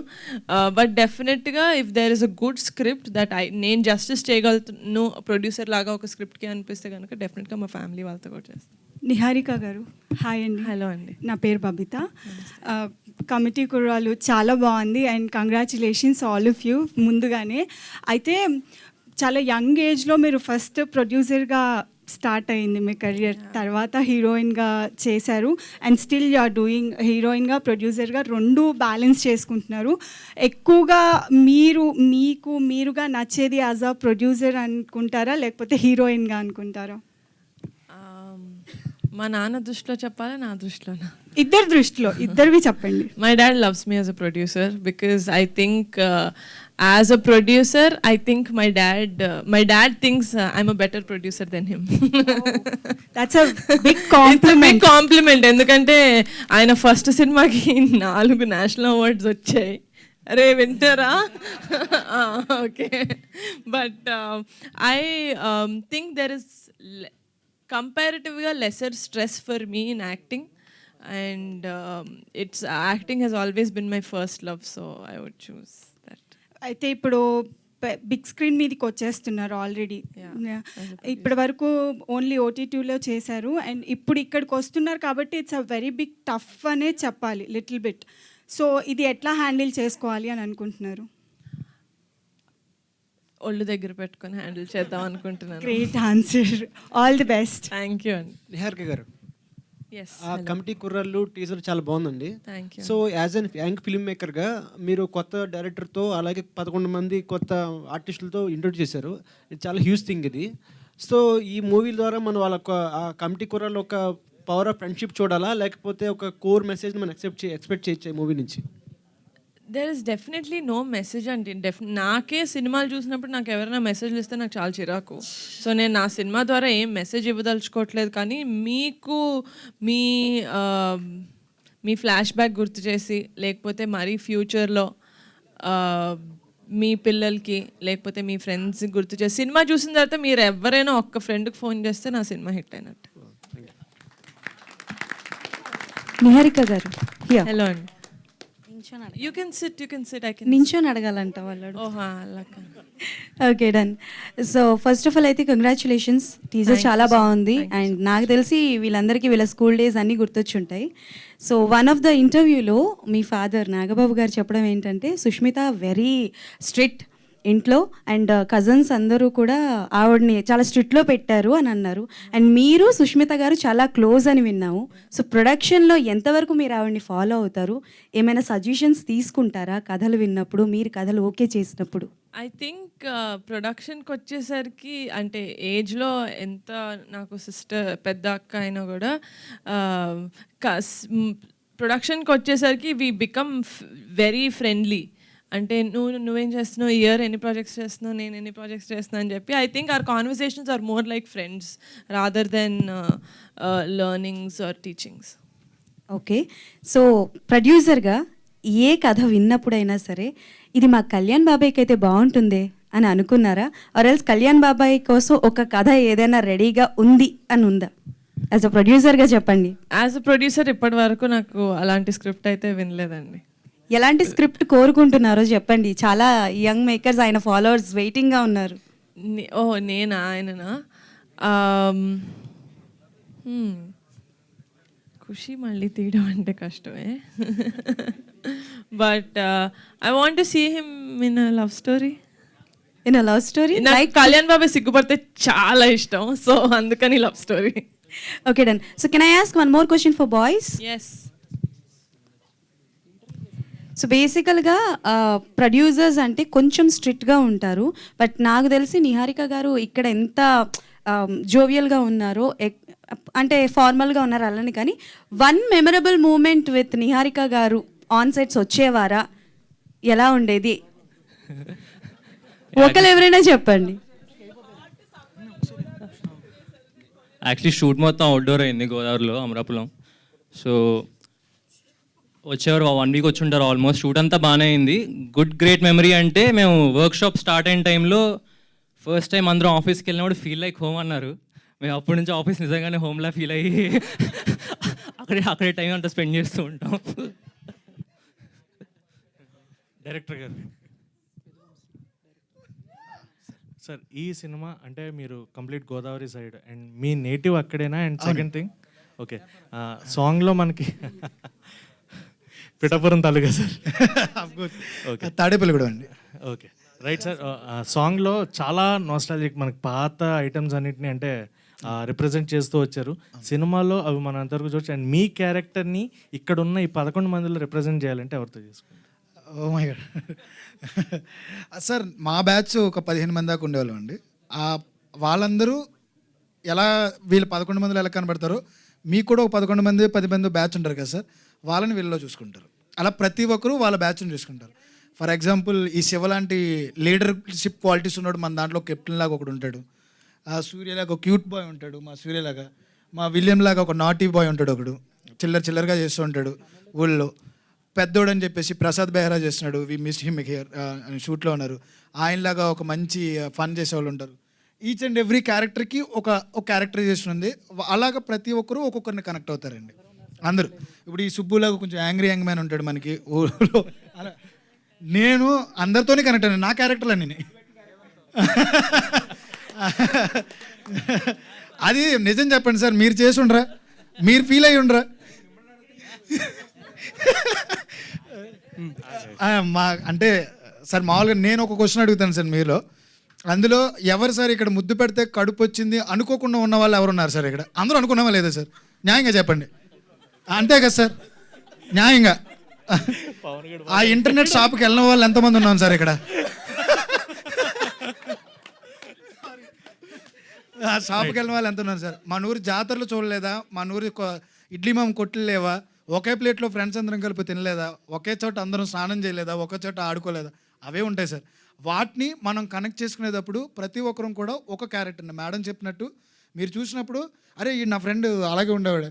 But డెఫినెట్గా if there is a good script that నేను జస్టిస్ చేయగలుగుతాను ప్రొడ్యూసర్ లాగా ఒక స్క్రిప్ట్కి అనిపిస్తే కనుక డెఫినెట్గా మా ఫ్యామిలీ వాళ్ళతో కూడా చేస్తాను. నిహారిక గారు, హాయ్ అండి. హలో అండి, నా పేరు బబిత. కమిటీ కుర్రాలు చాలా బాగుంది and congratulations all of you ముందుగానే. అయితే చాలా యంగ్ ఏజ్లో మీరు ఫస్ట్ ప్రొడ్యూసర్గా స్టార్ట్ అయింది మీ కెరియర్, తర్వాత హీరోయిన్గా చేశారు and still you are doing హీరోయిన్గా ప్రొడ్యూసర్గా రెండు బ్యాలెన్స్ చేసుకుంటున్నారు. ఎక్కువగా మీరుగా నచ్చేది యాజ్ అ ప్రొడ్యూసర్ అనుకుంటారా లేకపోతే హీరోయిన్గా అనుకుంటారా? మా నాన్న దృష్టిలో చెప్పాలా, నా దృష్టిలోనా? ఇద్దరి దృష్టిలో, ఇద్దరివి చెప్పండి. My dad loves me as a producer because I think as a producer, I think my dad thinks I'm a better producer than him. That's a big compliment. Big compliment. ఎందుకంటే ఆయన ఫస్ట్ సినిమాకి 4 national awards వచ్చాయి. అరే వింటారా? Okay. But I think there is comparatively lesser stress for me in acting, and acting has always been my first love, so I would choose that. అయితే ఇప్పుడు big screen మీదకి వచ్చేస్తున్నారు already. ఇప్పటి వరకు only OTTలో చేశారు అండ్ ఇప్పుడు ఇక్కడికి వస్తున్నారు కాబట్టి it's a very big tough అనే చెప్పాలి లిటిల్ బిట్. సో ఇది ఎట్లా హ్యాండిల్ చేసుకోవాలి అని అనుకుంటున్నారు? ఒళ్ళు దగ్గర పెట్టుకొని హ్యాండిల్ చేద్దాం అనుకుంటున్నాను. Great answer, all the best. Thank you అండి. నిహారిక గారు, ఎస్, ఆ కమిటీ కుర్రాళ్ళు టీజర్ చాలా బాగుందండి. Thank you. So as an young film మేకర్గా మీరు కొత్త డైరెక్టర్తో అలాగే 11 మంది కొత్త ఆర్టిస్టులతో ఇంట్రొడ్యూస్ చేశారు. ఇది చాలా హ్యూజ్ థింగ్ ఇది. సో ఈ మూవీ ద్వారా మనం వాళ్ళ ఆ కమిటీ కుర్రాళ్ళు ఒక పవర్ ఆఫ్ ఫ్రెండ్షిప్ చూడాలా లేకపోతే ఒక కోర్ మెసేజ్ మనం ఎక్స్పెక్ట్ చేయొచ్చు ఈ మూవీ నుంచి? There is definitely no message అండి. నాకే సినిమాలు చూసినప్పుడు నాకు ఎవరైనా మెసేజ్లు ఇస్తే నాకు చాలా చిరాకు. సో నేను నా సినిమా ద్వారా ఏం మెసేజ్ ఇవ్వదలుచుకోవట్లేదు, కానీ మీకు మీ ఫ్లాష్ బ్యాక్ గుర్తు చేసి, లేకపోతే మరీ ఫ్యూచర్లో మీ పిల్లలకి లేకపోతే మీ ఫ్రెండ్స్కి గుర్తు చేసి సినిమా చూసిన తర్వాత మీరు ఎవరైనా ఒక్క ఫ్రెండ్కి ఫోన్ చేస్తే నా సినిమా హిట్ అయినట్టు. నిహారిక గారు, హలో అండి. You can sit. I can. నించోని అడగాలంట వాళ్ళు. ఓహా, అలాగా. Okay, done. So first of all అయితే కంగ్రాచులేషన్స్, టీజర్ చాలా బాగుంది అండ్ నాకు తెలిసి వీళ్ళందరికీ వీళ్ళ స్కూల్ డేస్ అన్నీ గుర్తొచ్చుంటాయి. సో వన్ ఆఫ్ ద ఇంటర్వ్యూలో మీ ఫాదర్ నాగబాబు గారు చెప్పడం ఏంటంటే సుష్మిత వెరీ స్ట్రిక్ట్ ఇంట్లో అండ్ కజన్స్ అందరూ కూడా ఆవిడని చాలా స్ట్రిక్ట్లో పెట్టారు అని అన్నారు. అండ్ మీరు సుష్మిత గారు చాలా క్లోజ్ అని విన్నాము. సో ప్రొడక్షన్లో ఎంతవరకు మీరు ఆవిడని ఫాలో అవుతారు? ఏమైనా సజెషన్స్ తీసుకుంటారా కథలు విన్నప్పుడు, మీరు కథలు ఓకే చేసినప్పుడు? ఐ థింక్ ప్రొడక్షన్కి వచ్చేసరికి, అంటే ఏజ్లో ఎంత నాకు సిస్టర్ పెద్ద అక్క అయినా కూడా ప్రొడక్షన్కి వచ్చేసరికి వీ బికమ్ వెరీ ఫ్రెండ్లీ. అంటే నువ్వేం చేస్తున్నావు, ఇయర్ ఎన్ని ప్రాజెక్ట్స్ చేస్తున్నావు, నేను ఎన్ని ప్రాజెక్ట్స్ చేస్తున్నాను అని చెప్పి I think our conversations are more like friends rather than learnings or teachings. Okay, so ప్రొడ్యూసర్గా ఏ కథ విన్నప్పుడైనా సరే ఇది మా కళ్యాణ్ బాబాయ్కి అయితే బాగుంటుంది అని అనుకున్నారా? ఆర్ ఎల్స్ కళ్యాణ్ బాబాయ్ కోసం ఒక కథ ఏదైనా రెడీగా ఉంది అని ఉందా? యాజ్ అ ప్రొడ్యూసర్గా చెప్పండి. యాజ్ అ ప్రొడ్యూసర్ ఇప్పటి వరకు నాకు అలాంటి స్క్రిప్ట్ అయితే వినలేదండి. ఎలాంటి స్క్రిప్ట్ కోరుకుంటున్నారో చెప్పండి. చాలా యంగ్ మేకర్స్, ఆయన ఫాలోవర్స్ వెయిటింగ్గా ఉన్నారు. ఓ నేనా? ఆయననా? ఖుషి మళ్ళీ తీయడం అంటే కష్టమే. But I want to see him in a love story. In a love story నాకు కళ్యాణ్ బాబు సిగ్గుపడితే చాలా ఇష్టం, సో అందుకని love story. Okay done. So can I ask one more question for boys? Yes. So బేసికల్గా ప్రొడ్యూసర్స్ అంటే కొంచెం స్ట్రిక్ట్గా ఉంటారు, బట్ నాకు తెలిసి నిహారిక గారు ఇక్కడ ఎంత జోవియల్గా ఉన్నారో, అంటే ఫార్మల్గా ఉన్నారు అలానే, కానీ one memorable moment with Niharika garu on sets వచ్చేవారా? ఎలా ఉండేది? ఒకరు ఎవరైనా చెప్పండి. యాక్చువల్లీ షూట్ మొత్తం అవుట్డోర్ అయింది గోదావరిలో, అమరాపురం. సో వచ్చేవారు 1 వీక్ వచ్చి ఉంటారు ఆల్మోస్ట్. షూట్ అంతా బాగానే అయింది. గ్రేట్ మెమరీ అంటే మేము వర్క్షాప్ స్టార్ట్ అయిన టైంలో ఫస్ట్ టైం అందరం ఆఫీస్కి వెళ్ళినప్పుడు ఫీల్ లైక్ హోమ్ అన్నారు. మేము అప్పటి నుంచి ఆఫీస్ నిజంగానే హోమ్లా ఫీల్ అయ్యి అక్కడే టైం అంతా స్పెండ్ చేస్తూ ఉంటాం. డైరెక్టర్ గారు సార్, ఈ సినిమా అంటే మీరు కంప్లీట్ గోదావరి సైడ్ అండ్ మీ నేటివ్ అక్కడేనా? అండ్ సెకండ్ థింగ్, ఓకే, సాంగ్లో మనకి పిఠాపురం తాలూకా సార్, ఓకే, తాడేపల్లి కూడా అండి. Okay, right sir. సాంగ్లో చాలా నాస్టాలజిక్ మనకి పాత ఐటమ్స్ అన్నిటిని అంటే రిప్రజెంట్ చేస్తూ వచ్చారు. సినిమాలో అవి మనం అంతవరకు చూడచ్చు. అండ్ మీ క్యారెక్టర్ని ఇక్కడ ఉన్న ఈ 11 మందిలో రిప్రజెంట్ చేయాలంటే ఎవరితో చేసుకుంటారు? ఓ మై గాడ్ సార్, మా బ్యాచ్ ఒక 15 మంది దాకా ఉండేవాళ్ళం అండి. వాళ్ళందరూ ఎలా వీళ్ళు 11 మందిలో ఎలా కనబడతారో మీకు కూడా ఒక 11 మంది 10 మంది బ్యాచ్ ఉంటారు కదా సార్, వాళ్ళని వీళ్ళలో చూసుకుంటారు. అలా ప్రతి ఒక్కరూ వాళ్ళ బ్యాచ్ని చూసుకుంటారు. ఫర్ ఎగ్జాంపుల్ ఈ శివ లాంటి లీడర్షిప్ క్వాలిటీస్ ఉన్నాడు మన దాంట్లో. కెప్టెన్ లాగా ఒకడు ఉంటాడు, సూర్యలాగా ఒక క్యూట్ బాయ్ ఉంటాడు, మా సూర్యలాగా. మా విలియం లాగా ఒక నాటీ బాయ్ ఉంటాడు, ఒకడు చిల్లరగా చేస్తూ ఉంటాడు ఊళ్ళో. పెద్దోడు అని చెప్పేసి ప్రసాద్ బెహ్రా చేస్తున్నాడు, వి మిస్ హిమ్ హియర్ అని షూట్లో ఉన్నారు. ఆయనలాగా ఒక మంచి ఫన్ చేసేవాళ్ళు ఉంటారు. ఈచ్ అండ్ ఎవ్రీ క్యారెక్టర్కి ఒక క్యారెక్టరైజేషన్ ఉంది. అలాగా ప్రతి ఒక్కరూ ఒక్కొక్కరిని కనెక్ట్ అవుతారండి అందరూ. ఇప్పుడు ఈ సుబ్బులాగా కొంచెం యాంగ్రీ యంగ్ మ్యాన్ ఉంటాడు మనకి ఊళ్ళో. అలా నేను అందరితోనే కనెక్ట్ అయ్యాను, నా క్యారెక్టర్లు అన్నీ. అది నిజం చెప్పండి సార్, మీరు చేసి ఉండరా, మీరు ఫీల్ అయ్యి ఉండరా? మా అంటే సార్ మామూలుగా నేను ఒక క్వశ్చన్ అడుగుతాను సార్ మీలో, అందులో ఎవరు సార్ ఇక్కడ ముద్దు పెడితే కడుపు వచ్చింది అనుకోకుండా ఉన్న వాళ్ళు ఎవరున్నారు సార్ ఇక్కడ? అందరూ అనుకున్నావా లేదా సార్? న్యాయంగా చెప్పండి. అంతే కదా సార్, న్యాయంగా. ఆ ఇంటర్నెట్ షాప్కి వెళ్ళిన వాళ్ళు ఎంతమంది ఉన్నాం సార్ ఇక్కడ? ఆ షాప్కి వెళ్ళిన వాళ్ళు ఎంత ఉన్నారు సార్? మా నూరు జాతరలు చూడలేదా? మా నూరు ఇడ్లీ మామ కొట్లు లేవా? ఒకే ప్లేట్లో ఫ్రెండ్స్ అందరం కలిపి తినలేదా? ఒకే చోట అందరం స్నానం చేయలేదా? ఒకే చోట ఆడుకోలేదా? అవే ఉంటాయి సార్. వాటిని మనం కనెక్ట్ చేసుకునేటప్పుడు ప్రతి ఒక్కరం కూడా ఒక క్యారెక్టర్ని మేడం చెప్పినట్టు మీరు చూసినప్పుడు, అరే ఈ నా ఫ్రెండ్ అలాగే ఉండేవాడే,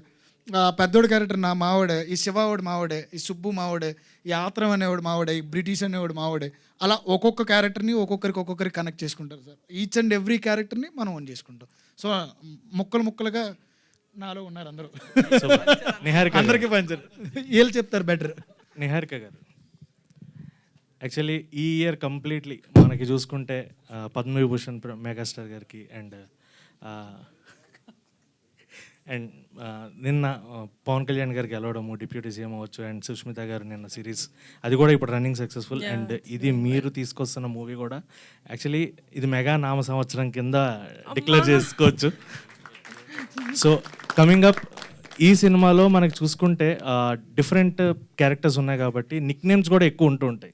పెద్దోడు క్యారెక్టర్ నా మావాడే, ఈ శివావాడు మావాడే, ఈ సుబ్బు మావాడే, ఈ ఆత్రం అనేవాడు మావాడే, ఈ బ్రిటిష్ అనేవాడు మావాడే. అలా ఒక్కొక్క క్యారెక్టర్ని ఒక్కొక్కరికి కనెక్ట్ చేసుకుంటారు సార్. ఈచ్ అండ్ ఎవ్రీ క్యారెక్టర్ని మనం ఓన్ చేసుకుంటాం. సో ముక్కలుగా నాలో ఉన్నారు అందరూ. నిహారిక అందరికీ పంచారు, వీళ్ళు చెప్తారు బెటర్. నిహారిక గారు, యాక్చువల్లీ ఈ ఇయర్ కంప్లీట్లీ మనకి చూసుకుంటే పద్మవిభూషణ్ మెగాస్టార్ గారికి అండ్ నిన్న పవన్ కళ్యాణ్ గారికి గెలవడము, డిప్యూటీ సీఎం అవ్వచ్చు, అండ్ సుష్మిత గారు నిన్న సిరీస్, అది కూడా ఇప్పుడు రన్నింగ్ సక్సెస్ఫుల్. అండ్ ఇది మీరు తీసుకొస్తున్న మూవీ కూడా యాక్చువల్లీ ఇది మెగా నామ సంవత్సరం కింద డిక్లేర్ చేసుకోవచ్చు. సో కమింగ్ అప్ ఈ సినిమాలో మనకి చూసుకుంటే డిఫరెంట్ క్యారెక్టర్స్ ఉన్నాయి కాబట్టి నిక్ నేమ్స్ కూడా ఎక్కువ ఉంటూ ఉంటాయి.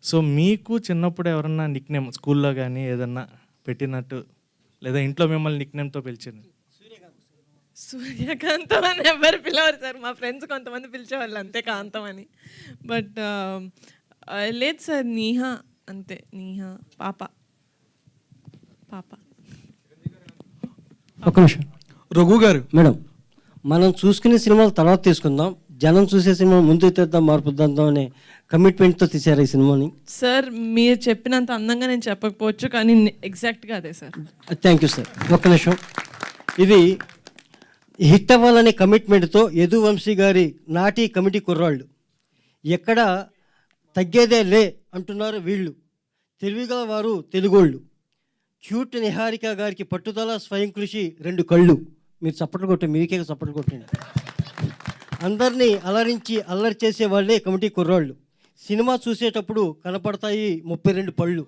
సో మీకు చిన్నప్పుడు ఎవరన్నా నిక్ నేమ్ స్కూల్లో కానీ ఏదన్నా పెట్టినట్టు, లేదా ఇంట్లో మిమ్మల్ని నిక్ నేమ్తో పిలిచింది? సూర్యకాంతం అని ఎవరు పిలవరు సార్, మా ఫ్రెండ్స్ కొంతమంది పిలిచేవాళ్ళు అంతే, కాంతం అని. బట్ లేదు సార్, నీహా అంతే, నీహా, పాప. ఒక నిమిషం రఘు గారు. మేడం, మనం చూసుకునే సినిమాలు తర్వాత తీసుకుందాం, జనం చూసే సినిమా ముందు తెద్దాం, మార్పు తెద్దాం అనే కమిట్మెంట్తో తీశారు ఈ సినిమాని. సార్ మీరు చెప్పినంత అందంగా నేను చెప్పకపోవచ్చు, కానీ ఎగ్జాక్ట్గా అదే సార్. Thank you sir. ఒక్క నిమిషం, ఇది హిట్ అవ్వాలనే కమిట్మెంట్తో యదువంశీ గారి నాటి కమిటీ కుర్రాళ్ళు ఎక్కడ తగ్గేదే లే అంటున్నారు వీళ్ళు. తెలివిగా వారు తెలుగోళ్ళు. క్యూట్ నిహారిక గారికి పట్టుదల, స్వయం కృషి, 2 కళ్ళు. మీరు చప్పట్లు కొట్టండి, మీకే చప్పట్లు కొట్టండి. అందరినీ అలరించి అల్లరి చేసే వాళ్ళే కమిటీ కుర్రాళ్ళు. సినిమా చూసేటప్పుడు కనపడతాయి 32 పళ్ళు.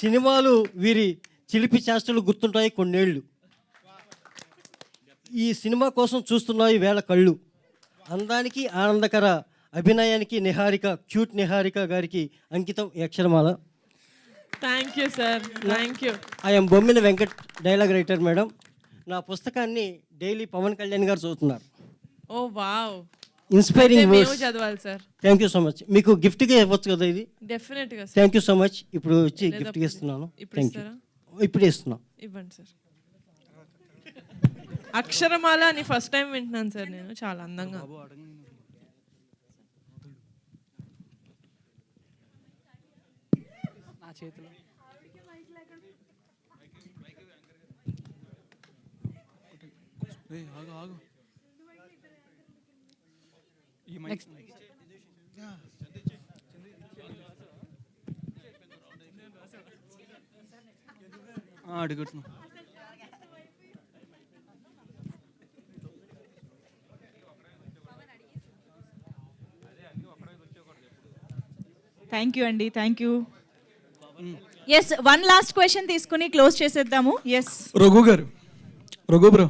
సినిమాలు వీరి చిలిపి చేష్టలు గుర్తుంటాయి కొన్నేళ్ళు. ఈ సినిమా కోసం చూస్తున్నాయి వేల కళ్ళు. అందానికి ఆనందకర అభినయానికి నిహారిక, క్యూట్ నిహారిక గారికి అంకితం ఈ అక్షరమాల. Thank you sir, thank you. I'm Bommina Venkat, dialogue writer madam. నా పుస్తకాన్ని డైలీ పవన్ కళ్యాణ్ గారు చదువుతున్నారు. ఓ వావ్, ఇన్స్పైరింగ్ మేము వర్డ్స్. చదవాలి sir. Thank you so much. మీకు గిఫ్ట్గా ఇవ్వచ్చు కదా ఇది? డెఫినెట్గా sir. Thank you so much. ఇప్పుడు వచ్చి లేదా గిఫ్ట్గా ఇస్తున్నాను. ఇప్పుడు థ్యాంక్ యూ. ఇస్తారా? ఇప్పుడే ఇస్తున్నాం. ఇవ్వండి సార్. అక్షరమాల అని ఫస్ట్ టైం వింటున్నాను సార్ నేను, చాలా అందంగా. నా చేతిలో నెక్స్ట్ అడుగుతున్నా. థ్యాంక్ యూ అండి, thank you. Yes, 1 last question తీసుకుని క్లోజ్ చేసేద్దాము. ఎస్, రఘు గారు, రఘు బ్రో,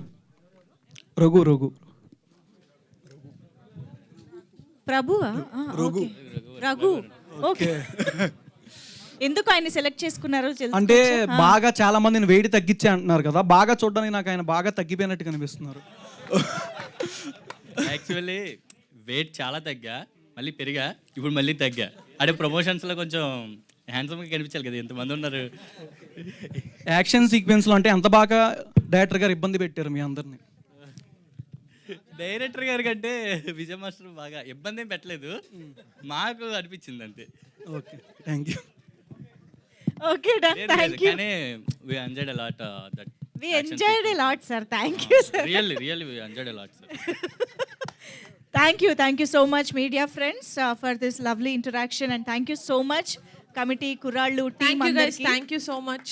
రఘు రఘు ప్రభువా? రఘు. రఘు, ఓకే. ఎందుకు ఆయన సెలెక్ట్ చేసుకున్నారో అంటే తెలుసుకోవచ్చా? బాగా చాలా మందిని వెయిట్ తగ్గించే అంటున్నారు కదా, బాగా చూడడానికి నాకు ఆయన బాగా తగ్గిపోయినట్టు కనిపిస్తున్నారు. యాక్చువల్లీ వెయిట్ చాలా తగ్గా, మళ్ళీ పెరిగా, ఇప్పుడు మళ్ళీ తగ్గా. అంటే ప్రమోషన్స్లో కొంచెం హ్యాండ్సమ్గా కనిపించాలి కదా, ఎంతమంది ఉన్నారు. యాక్షన్ సీక్వెన్స్లో అంటే అంత బాగా డైరెక్టర్ గారు ఇబ్బంది పెట్టారు మీ అందరిని. డైరెక్టర్ గారి కంటే విజయ్ మాస్టర్ బాగా ఇబ్బంది ఏం పెట్టలేదు, మాకు అనిపించింది అంతే. Okay, thank you. Okay done, thank you. కానీ we enjoyed a lot that We enjoyed a lot, sir. Thank you, sir. Really we enjoyed a lot, sir. Thank you so much, media friends, for this lovely interaction, and thank you so much, committee Kurallu team. Thank you guys, thank you so much.